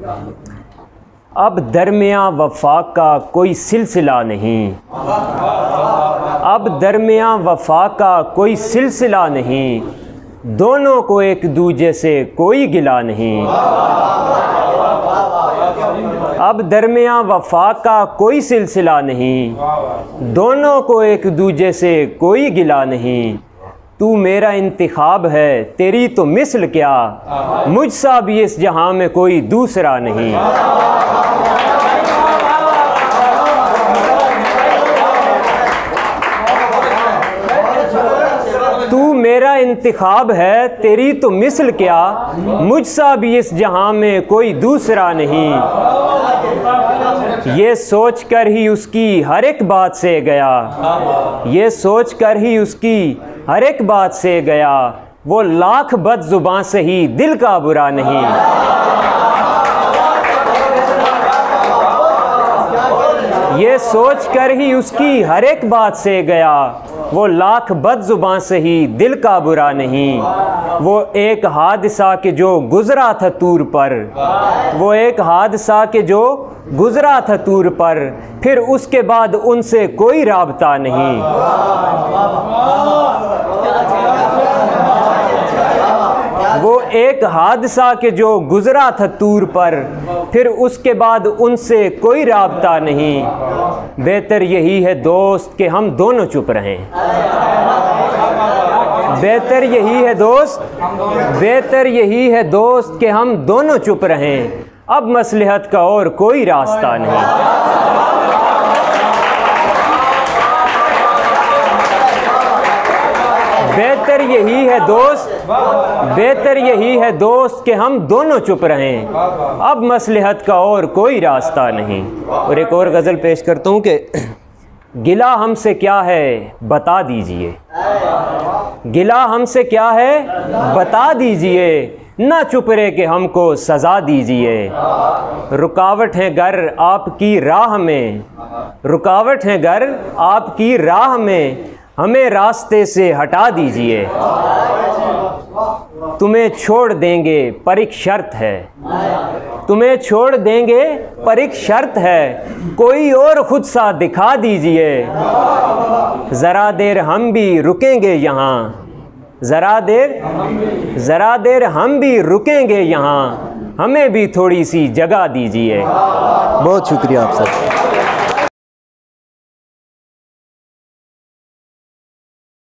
अब दरमियाँ वफ़ा का कोई सिलसिला नहीं, अब दरमियाँ वफ़ा का कोई सिलसिला नहीं, दोनों को एक दूजे से कोई गिला नहीं। अब दरमियाँ वफ़ा का कोई सिलसिला नहीं, दोनों को एक दूजे से कोई गिला नहीं। तू मेरा इंतिखाब है, तेरी तो मिसल क्या, मुझसा भी इस जहां में कोई दूसरा नहीं। तू मेरा इंतिखाब है, तेरी तो मिसल क्या, मुझसा भी इस जहां में कोई दूसरा नहीं। ये सोच कर ही उसकी हर एक बात से गया, ये सोच कर ही उसकी हर एक बात से गया, वो लाख बदजुबां से ही दिल का बुरा नहीं। ये सोच कर ही उसकी हर एक बात से गया, वो लाख बदजुबां से ही दिल का बुरा नहीं। वो एक हादसा के जो गुजरा था तूर पर, वो एक हादसा के जो गुजरा था तूर पर, फिर उसके बाद उनसे कोई राबता नहीं। वो एक हादसा के जो गुजरा था तूर पर, फिर उसके बाद उनसे कोई राबता नहीं। बेहतर यही है दोस्त कि हम दोनों चुप रहें, बेहतर यही है दोस्त, बेहतर यही है दोस्त कि हम दोनों चुप रहें। अब मसलहत का और कोई रास्ता नहीं। बेहतर यही है दोस्त, बेहतर यही है दोस्त कि हम दोनों चुप रहें। अब मसलहत का और कोई रास्ता नहीं। और एक और गज़ल पेश करता हूँ कि गिला हमसे क्या है बता दीजिए, गिला हमसे क्या है बता दीजिए, ना चुप रहे कि हमको सज़ा दीजिए। रुकावट है घर आपकी राह में, रुकावट है घर आपकी राह में, हमें रास्ते से हटा दीजिए। तुम्हें छोड़ देंगे पर एक शर्त है, तुम्हें छोड़ देंगे पर एक शर्त है, कोई और खुद सा दिखा दीजिए। ज़रा देर हम भी रुकेंगे यहाँ, ज़रा देर हम भी रुकेंगे यहाँ, हमें भी थोड़ी सी जगह दीजिए। बहुत शुक्रिया आप सब।